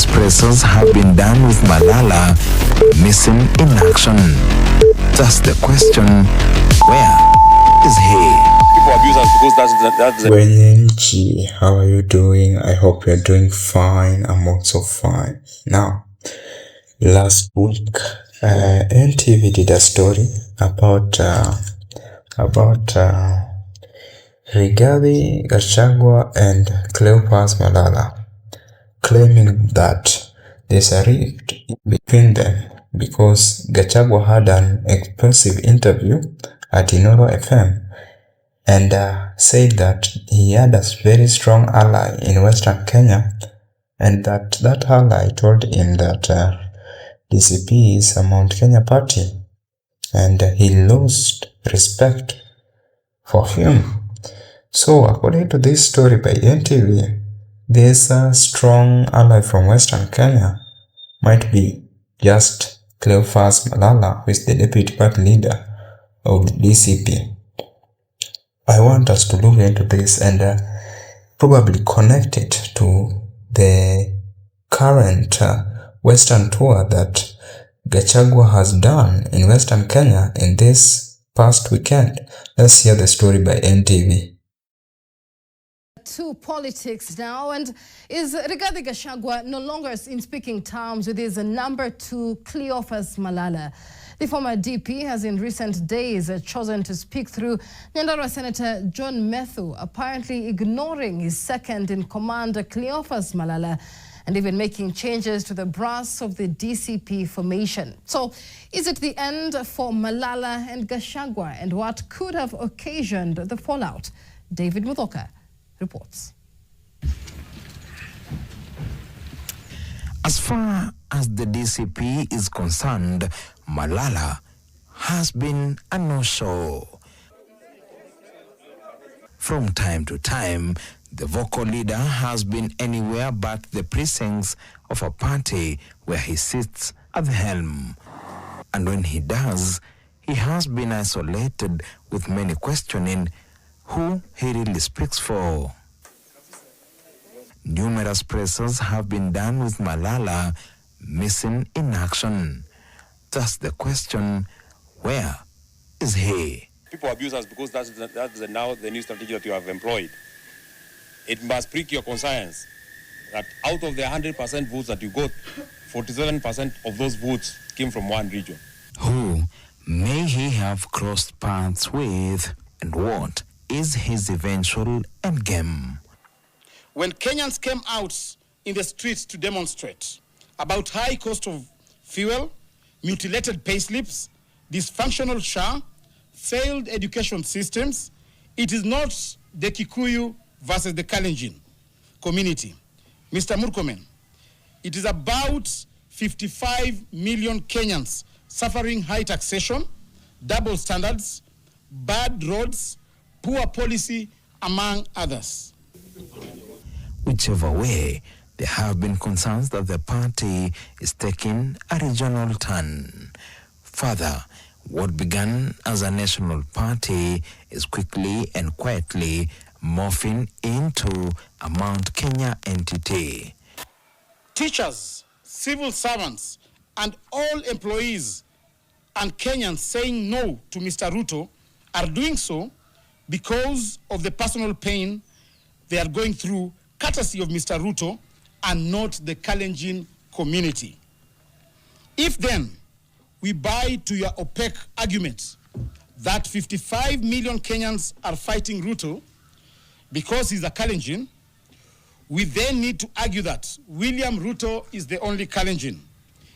Numerous pressers have been done with Malala missing in action. Just the question, where is he? People abuse us because that's Mwananchi, how are you doing? I hope you're doing fine. I'm also fine. Now, last week, NTV did a story about Rigathi Gachagua and Cleophas Malala, claiming that there's a rift between them because Gachagua had an explosive interview at Nyandarua FM and said that he had a very strong ally in Western Kenya, and that ally told him that DCP is a Mount Kenya party, and he lost respect for him. So according to this story by NTV, this strong ally from Western Kenya might be just Cleophas Malala, who is the deputy party leader of the DCP. I want us to look into this and probably connect it to the current Western tour that Gachagua has done in Western Kenya in this past weekend. Let's hear the story by NTV. To politics now, and is Rigathi Gachagua no longer in speaking terms with his number 2 Cleophas Malala? The former DP has in recent days chosen to speak through Nyandarua Senator John Methu, apparently ignoring his second-in-command Cleophas Malala and even making changes to the brass of the DCP formation. So, is it the end for Malala and Gachagua, and what could have occasioned the fallout? David Muthoka reports. As far as the DCP is concerned, Malala has been a no-show. From time to time, the vocal leader has been anywhere but the precincts of a party where he sits at the helm. And when he does, he has been isolated, with many questioning who he really speaks for. Numerous pressers have been done with Malala missing in action. Thus the question, where is he? people abuse us because that's now the new strategy that you have employed. It must prick your conscience that out of the 100% votes that you got, 47% of those votes came from one region. Who may he have crossed paths with, and what is his eventual endgame? When Kenyans came out in the streets to demonstrate about high cost of fuel, mutilated payslips, dysfunctional SHA, failed education systems, it is not the Kikuyu versus the Kalenjin community. Mr. Murkomen, it is about 55 million Kenyans suffering high taxation, double standards, bad roads, poor policy, among others. Whichever way, there have been concerns that the party is taking a regional turn. Further, what began as a national party is quickly and quietly morphing into a Mount Kenya entity. Teachers, civil servants, and all employees and Kenyans saying no to Mr. Ruto are doing so because of the personal pain they are going through, courtesy of Mr. Ruto and not the Kalenjin community. If then we buy to your opaque argument that 55 million Kenyans are fighting Ruto because he's a Kalenjin, we then need to argue that William Ruto is the only Kalenjin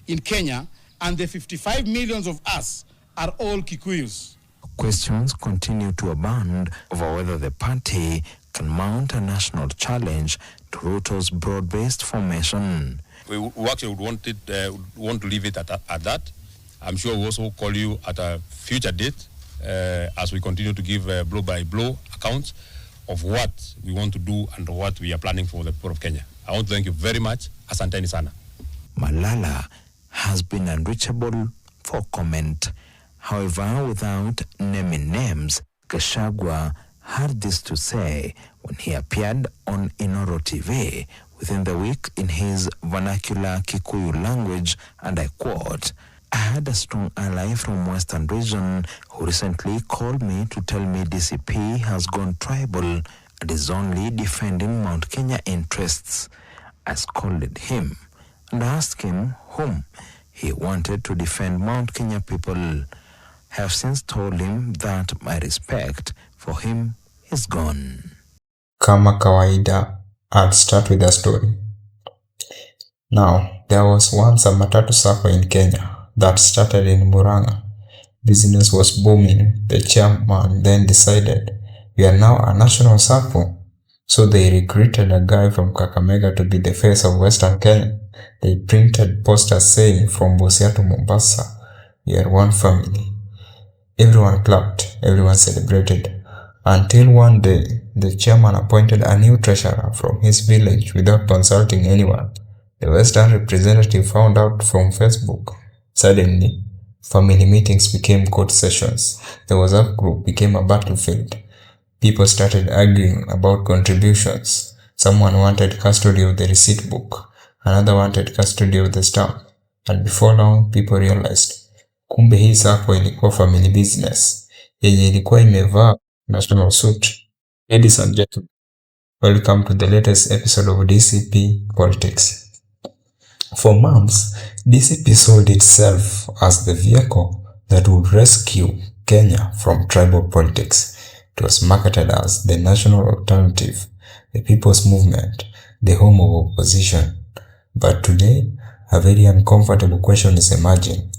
in Kenya and the 55 millions of us are all Kikuyus. Questions continue to abound over whether the party can mount a national challenge to Ruto's broad-based formation. We actually would want to leave it at that. I'm sure we'll also call you at a future date as we continue to give blow-by-blow accounts of what we want to do and what we are planning for the people of Kenya. I want to thank you very much. Asanteni sana. Malala has been unreachable for comment. However, without naming names, Gachagua had this to say when he appeared on Inoro TV within the week in his vernacular Kikuyu language, and I quote, "I had a strong ally from Western region who recently called me to tell me DCP has gone tribal and is only defending Mount Kenya interests. I scolded him and asked him whom he wanted to defend Mount Kenya people. I have since told him that my respect for him is gone." Kama kawaida, I'll start with a story. Now, there was once a matatu sacco in Kenya that started in Murang'a. Business was booming. The chairman then decided, we are now a national sacco. So they recruited a guy from Kakamega to be the face of Western Kenya. They printed posters saying, from Busia to Mombasa, we are one family. Everyone clapped, everyone celebrated. Until one day, the chairman appointed a new treasurer from his village without consulting anyone. The Western representative found out from Facebook. Suddenly, family meetings became court sessions. The WhatsApp group became a battlefield. People started arguing about contributions. Someone wanted custody of the receipt book. Another wanted custody of the stamp. And before long, people realized, kumbe hii sacco ilikuwa family business, yenye ilikuwa imevaa national suit. Ladies and gentlemen, welcome to the latest episode of DCP Politics. For months, DCP sold itself as the vehicle that would rescue Kenya from tribal politics. It was marketed as the national alternative, the people's movement, the home of opposition. But today, a very uncomfortable question is emerging.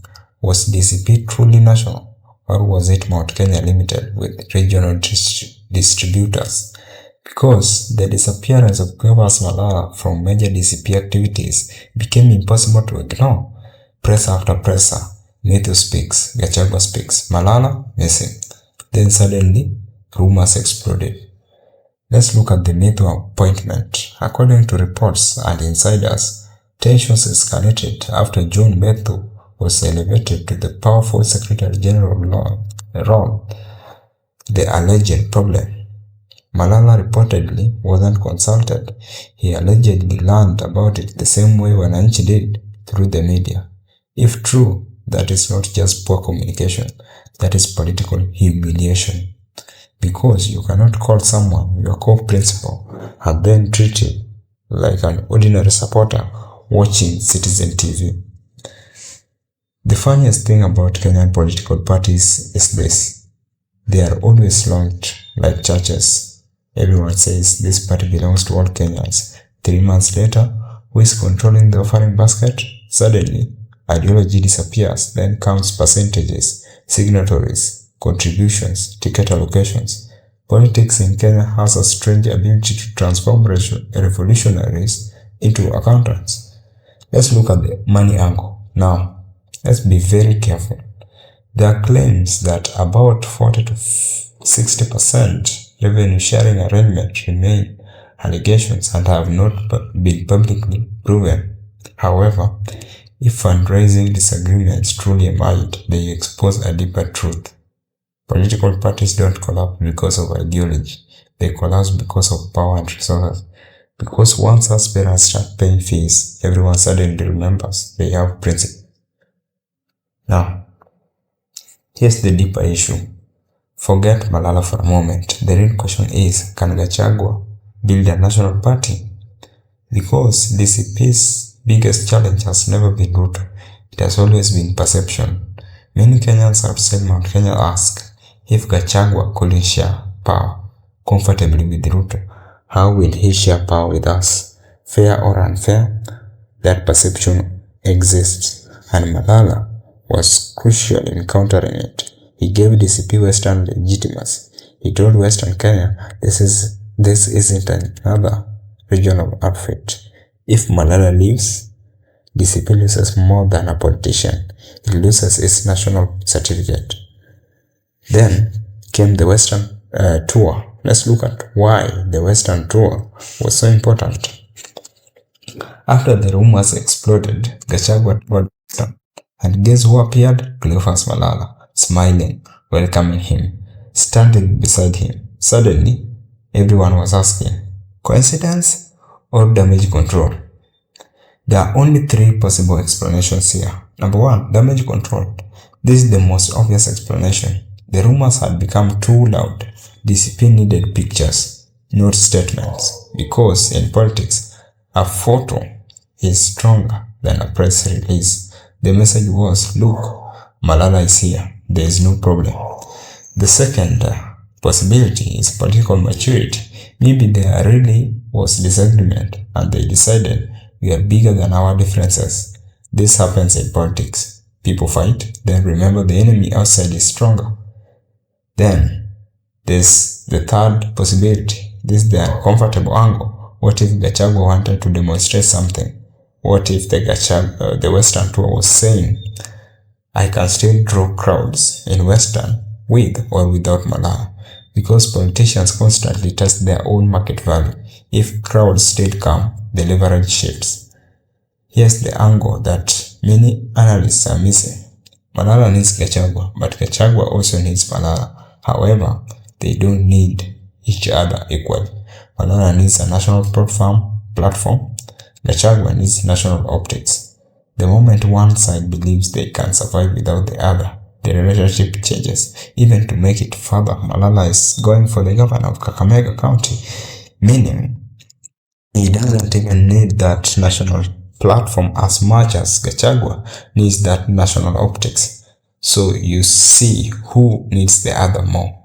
Was DCP truly national, or was it Mount Kenya Limited with regional distributors? Because the disappearance of Cleophas Malala from major DCP activities became impossible to ignore. Press after presser, Methu speaks, Gachagua speaks, Malala missing. Then suddenly, rumors exploded. Let's look at the Methu appointment. According to reports and insiders, tensions escalated after John Methu was elevated to the powerful Secretary General role. The alleged problem. Malala reportedly wasn't consulted. He allegedly learned about it the same way Mwananchi did, through the media. If true, that is not just poor communication, that is political humiliation. Because you cannot call someone your co-principal and then treat him like an ordinary supporter watching Citizen TV. The funniest thing about Kenyan political parties is this. They are always launched like churches. Everyone says this party belongs to all Kenyans. 3 months later, who is controlling the offering basket? Suddenly, ideology disappears, then counts percentages, signatories, contributions, ticket allocations. Politics in Kenya has a strange ability to transform revolutionaries into accountants. Let's look at the money angle. Now, let's be very careful. There are claims that about 40 to 60% revenue sharing arrangement remain allegations and have not been publicly proven. However, if fundraising disagreements truly emerged, they expose a deeper truth. Political parties don't collapse because of ideology. They collapse because of power and resources. Because once aspirants start paying fees, everyone suddenly remembers they have principles. Now, here's the deeper issue. Forget Malala for a moment. The real question is, can Gachagua build a national party? Because DCP's biggest challenge has never been Ruto. It has always been perception. Many Kenyans outside Mount Kenya ask, if Gachagua couldn't share power comfortably with Ruto, how will he share power with us? Fair or unfair? That perception exists, and Malala was crucial in countering it. He gave DCP Western legitimacy. He told Western Kenya, this isn't another regional outfit. If Malala leaves, DCP loses more than a politician. It loses its national certificate. Then came the Western tour. Let's look at why the Western tour was so important. After the rumors exploded, Gachagua toured Western. And guess who appeared? Cleophas Malala, smiling, welcoming him, standing beside him. Suddenly, everyone was asking, coincidence? or damage control? There are only three possible explanations here. Number one, damage control. This is the most obvious explanation. The rumors had become too loud. DCP needed pictures, not statements, because in politics, a photo is stronger than a press release. The message was, look, Malala is here. There is no problem. The second possibility is political maturity. Maybe there really was disagreement and they decided we are bigger than our differences. This happens in politics. People fight, then remember the enemy outside is stronger. Then there's the third possibility. This is the uncomfortable angle. What if Gachagua wanted to demonstrate something? What if the Western tour was saying, I can still draw crowds in Western with or without Malala? Because politicians constantly test their own market value. If crowds still come, the leverage shifts. Here's the angle that many analysts are missing. Malala needs Gachagua, but Gachagua also needs Malala. However, they don't need each other equally. Malala needs a national platform. Gachagua needs national optics. The moment one side believes they can survive without the other, the relationship changes. Even to make it further, Malala is going for the governor of Kakamega County, meaning he doesn't even need that national platform as much as Gachagua needs that national optics. So you see who needs the other more.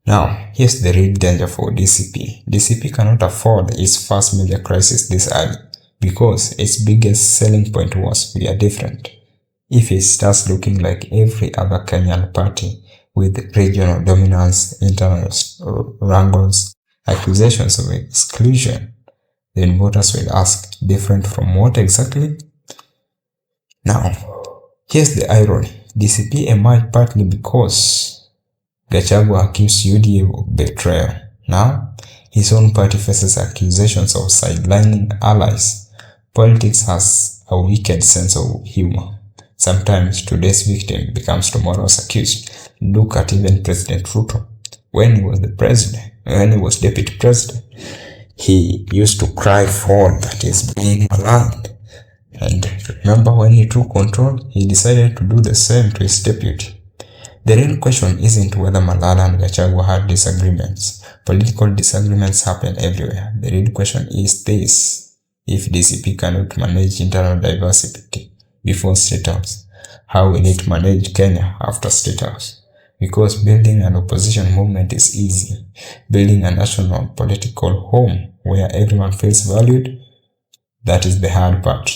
Now, here's the real danger for DCP. DCP cannot afford its first major crisis this early because its biggest selling point was we are different. If it starts looking like every other Kenyan party with regional dominance, internal wrangles, accusations of exclusion, then voters will ask, different from what exactly? Now, here's the irony. DCP emerged partly because Gachagua accused UDA of betrayal. Now, his own party faces accusations of sidelining allies. Politics has a wicked sense of humor. Sometimes today's victim becomes tomorrow's accused. Look at even President Ruto. When he was deputy president, he used to cry for that he's being maligned. And remember when he took control, he decided to do the same to his deputy. The real question isn't whether Malala and Gachagua had disagreements. Political disagreements happen everywhere. The real question is this: if DCP cannot manage internal diversity before State House, how will it manage Kenya after State House? Because building an opposition movement is easy. Building a national political home where everyone feels valued, that is the hard part.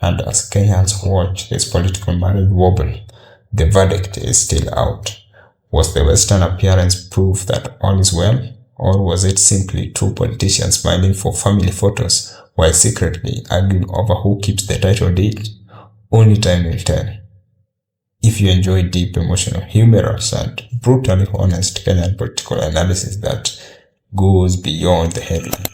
And as Kenyans watch this political marriage wobble, the verdict is still out. Was the Western appearance proof that all is well? Or was it simply two politicians smiling for family photos while secretly arguing over who keeps the title deed? Only time will tell. If you enjoy deep, emotional, humorous, and brutally honest Kenyan political analysis that goes beyond the headline,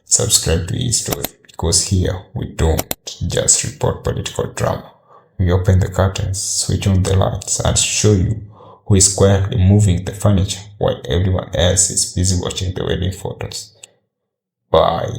subscribe to HiiStory, because here we don't just report political drama. We open the curtains, switch on the lights, and show you who is quietly moving the furniture while everyone else is busy watching the wedding photos. Bye.